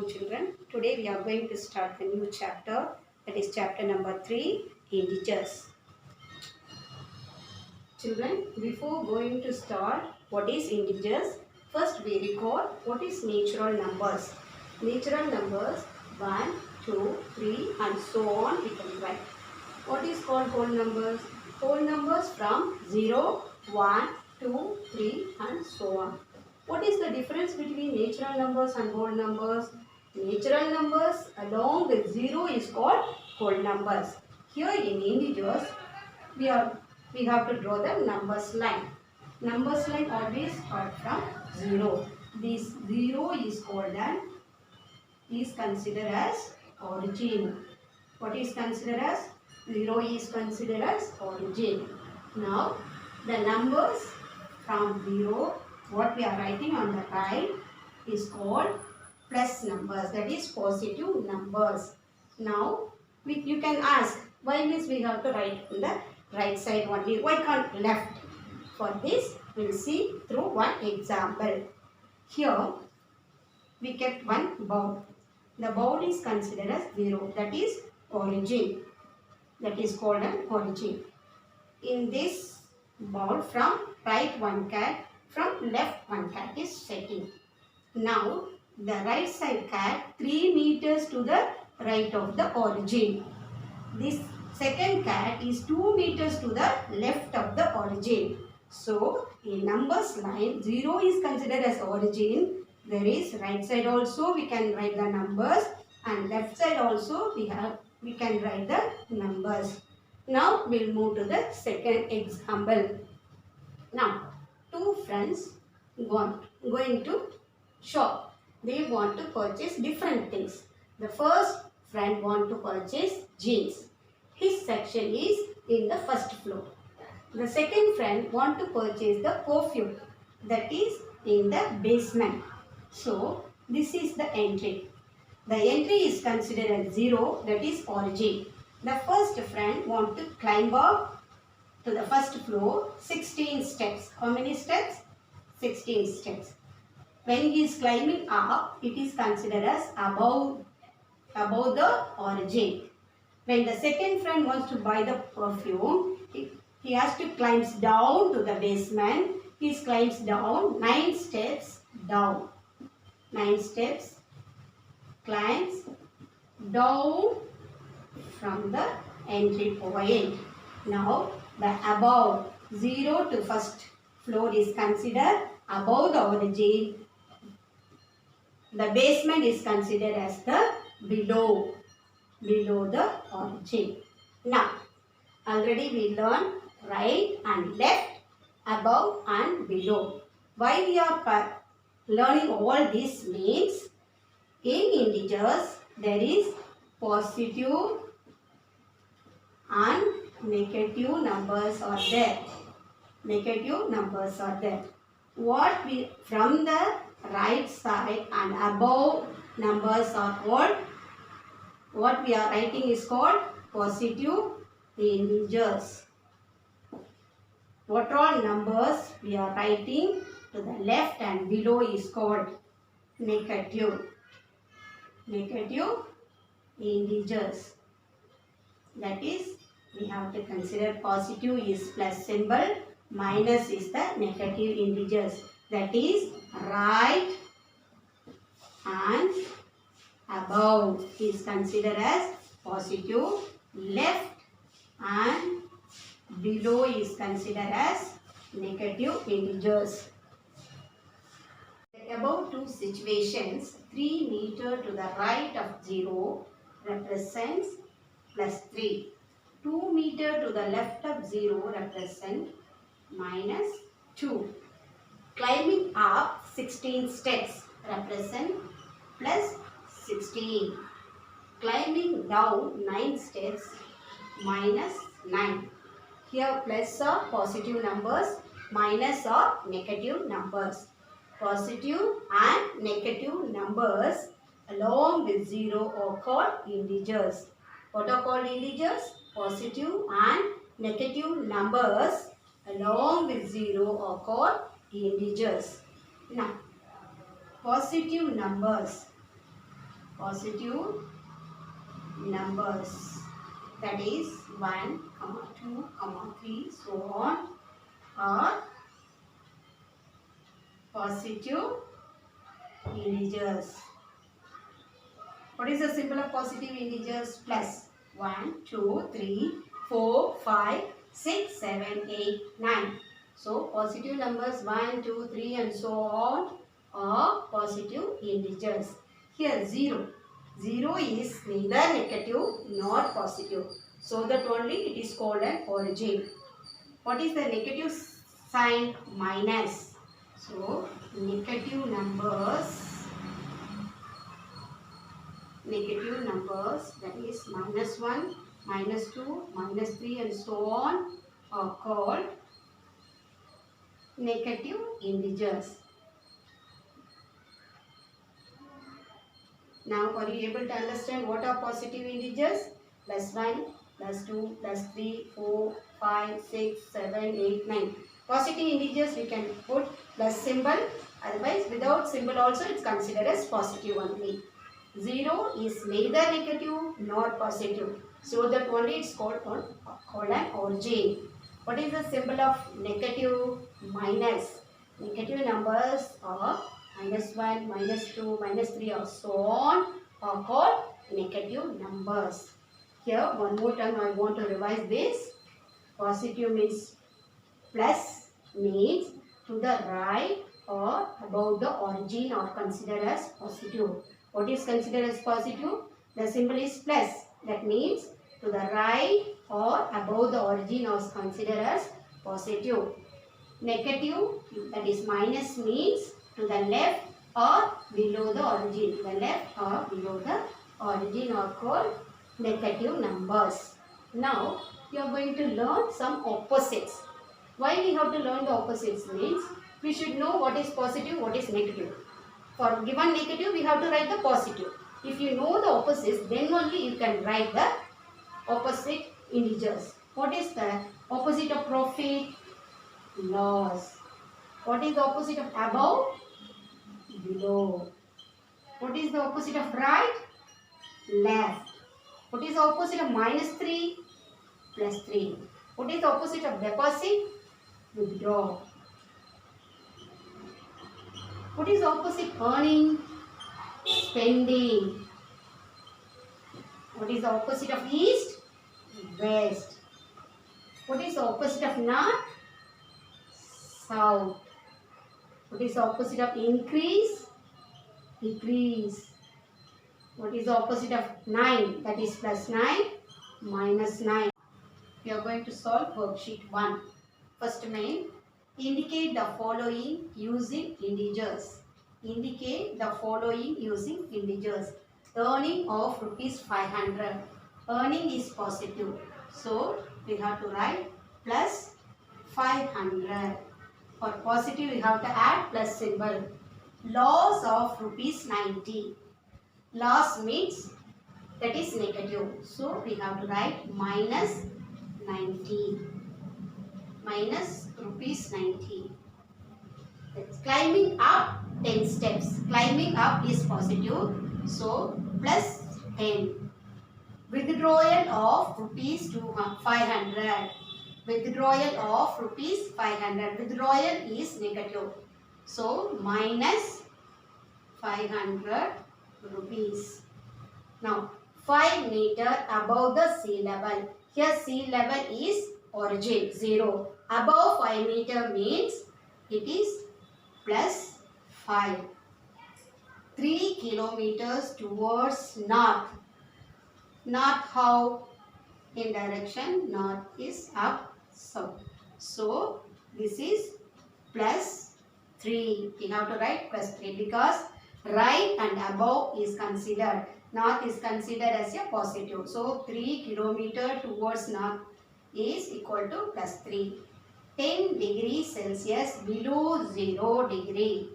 children. Today we are going to start the new chapter, that is chapter number 3, integers. Children, before going to start what is integers, first we recall what is natural numbers. Natural numbers 1, 2, 3 and so on we can write. What is called whole numbers? Whole numbers from 0, 1, 2, 3 and so on. What is the difference between natural numbers and whole numbers? Natural numbers along with 0 is called whole numbers. Here in integers, we have to draw the numbers line. Numbers line always start from 0. This 0 is called and is considered as origin. What is considered as? 0 is considered as origin. Now, the numbers from 0, what we are writing on the right is called plus numbers, that is positive numbers. Now, you can ask, why means we have to write on the right side only, why can't left? For this, we will see through one example. Here, we kept one bound. The bound is considered as 0, that is origin. That is called an origin. In this bound, from right one cat, from left one cat is setting. Now, the right side cat 3 meters to the right of the origin. This second cat is 2 meters to the left of the origin. So, in numbers line, 0 is considered as origin. There is right side also we can write the numbers and left side also we can write the numbers. Now, we'll move to the second example. Now, two friends going to shop. They want to purchase different things. The first friend want to purchase jeans. His section is in the first floor. The second friend want to purchase the perfume, that is in the basement. So, this is the entry. The entry is considered as 0, that is origin. The first friend want to climb up to the first floor 16 steps. How many steps? 16 steps. When he is climbing up, it is considered as above the origin. When the second friend wants to buy the perfume, he has to climb down to the basement. He climbs down 9 steps down. 9 steps, climbs down from the entry point. Now, the above 0 to first floor is considered above the origin. The basement is considered as the below the origin. Now, already we learned right and left, above and below. Why we are learning all this means, in integers there is positive and negative numbers are there. Negative numbers are there. What we from the right side and above numbers are called, what we are writing is called positive integers. What all numbers we are writing to the left and below is called negative integers. That is, we have to consider positive is plus symbol, minus is the negative integers. That is, right and above is considered as positive, left and below is considered as negative integers. Above two situations, 3 meters to the right of 0 represents plus 3. 2 meters to the left of 0 represents minus 2. Climbing up 16 steps represent plus 16. Climbing down 9 steps minus 9. Here plus are positive numbers, minus are negative numbers. Positive and negative numbers along with 0 are called integers. What are called integers? Positive and negative numbers along with 0 are called integers. Now, positive numbers. positive numbers, that is 1, 2, 3, so on, are positive integers. What is the symbol of positive integers? Plus 1, 2, 3, 4, 5, 6, 7, 8, 9. So positive numbers 1, 2, 3 and so on are positive integers. Here 0. 0 is neither negative nor positive. So that only it is called an origin. What is the negative sign? Minus. So negative numbers that is -1, -2, -3 and so on are called negative integers. Now are you able to understand what are positive integers? +1, +2, +3, 4, 5, 6, 7, 8, 9. Positive integers we can put plus symbol, otherwise without symbol also it's considered as positive only. 0 is neither negative nor positive. So that only it's called an origin. What is the symbol of negative? Minus. Negative numbers are -1, -2, -3 or so on are called negative numbers. Here one more time I want to revise this. Positive means plus, means to the right or above the origin are considered as positive. What is considered as positive? The symbol is plus. That means to the right or above the origin is considered as positive. Negative, that is minus, means to the left or below the origin. The left or below the origin are called negative numbers. Now you are going to learn some opposites. Why we have to learn the opposites means we should know what is positive, what is negative. For given negative, we have to write the positive. If you know the opposites, then only you can write the opposite integers. What is the opposite of profit? Loss. What is the opposite of above? Below. What is the opposite of right? Left. What is the opposite of -3? +3. What is the opposite of deposit? Withdraw. What is the opposite earning? Spending. What is the opposite of east? West. What is the opposite of north? South. What is the opposite of increase? Decrease. What is the opposite of 9? That is +9, -9. We are going to solve worksheet 1. First main, indicate the following using integers. Indicate the following using integers. Earning of ₹500. Earning is positive. So we have to write plus 500. For positive we have to add plus symbol. Loss of ₹90. Loss means that is negative. So we have to write -90. Minus ₹90. Climbing up 10 steps. Climbing up is positive. So plus 10. Withdrawal of ₹500. Withdrawal of ₹500. Withdrawal is negative. So minus 500 rupees. Now 5 meter above the sea level. Here sea level is origin 0. Above 5 meter means it is plus 5. 3 kilometers towards north. North how? In direction north is up, south. So this is plus 3. We have to write plus 3 because right and above is considered. North is considered as a positive. So 3 kilometers towards north is equal to plus 3. 10 degrees Celsius below 0 degree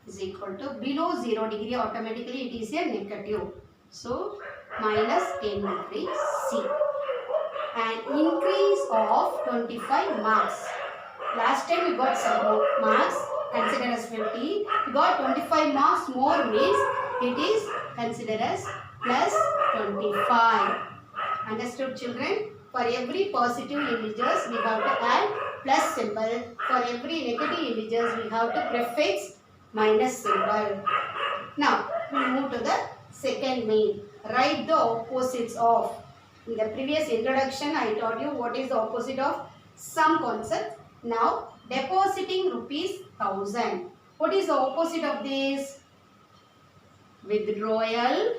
is equal to below 0 degree, automatically it is a negative. So minus 10 degrees C. An increase of 25 marks. Last time we got some marks considered as 50. We got 25 marks more means it is consider as plus 25. Understood, children? For every positive integers we have to add plus symbol. For every negative integers we have to prefix minus symbol. Now we move to the second main. Write the opposites of. In the previous introduction I taught you what is the opposite of sum concept. Now depositing rupees 1000. What is the opposite of this? Withdrawal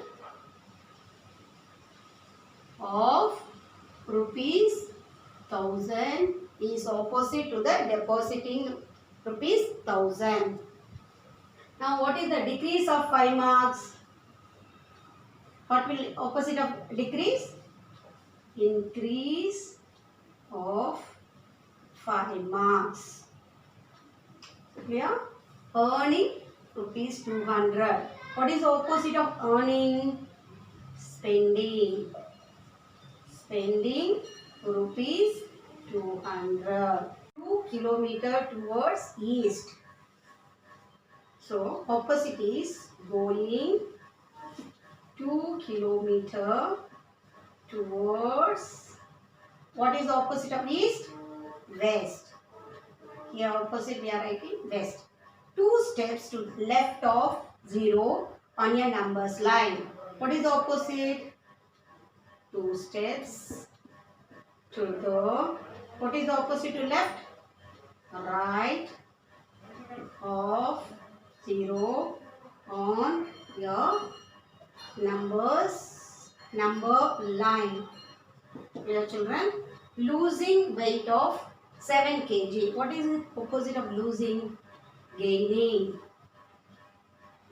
of rupees 1000 is opposite to the depositing rupees 1000. Now what is the decrease of 5 marks? What will opposite of decrease? Increase of 5 marks. Clear? Earning rupees 200. What is the opposite of earning? Spending. Spending rupees 200. 2 kilometers towards east. So opposite is going 2 kilometers towards. What is the opposite of east? West. Here opposite we are writing west. 2 steps to left of 0 on your numbers line. What is the opposite? 2 steps to the. What is the opposite to left? Right of 0 on your number line. Dear children, losing weight of 7 kg. What is the opposite of losing? Gaining.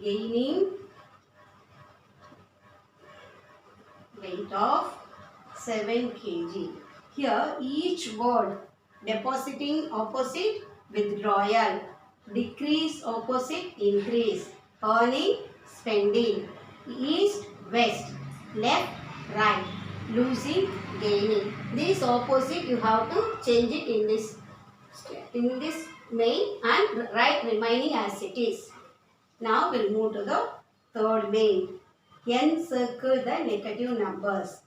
Gaining weight of 7 kg. Here each word depositing opposite withdrawal, decrease opposite increase, earning spending, east west, left right, losing gaining. This opposite you have to change it in this main and write remaining as it is. Now we'll move to the third main. Encircle the negative numbers.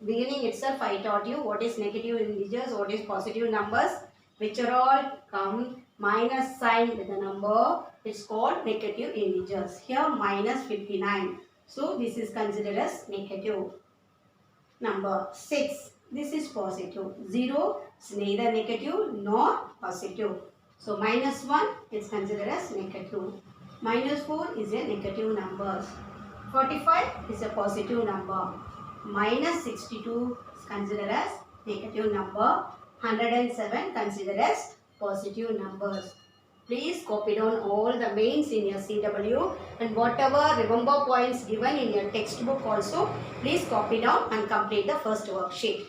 Beginning itself I taught you what is negative integers, what is positive numbers, which are all come minus sign with the number. It's called negative integers. Here minus 59. So this is considered as negative. Number 6. This is positive. 0 is neither negative nor positive. So minus 1 is considered as negative. Minus 4 is a negative number. 45 is a positive number. Minus 62 is considered as negative number. 107 considered as positive numbers. Please copy down all the mains in your CW, and whatever remember points given in your textbook also, please copy down and complete the first worksheet.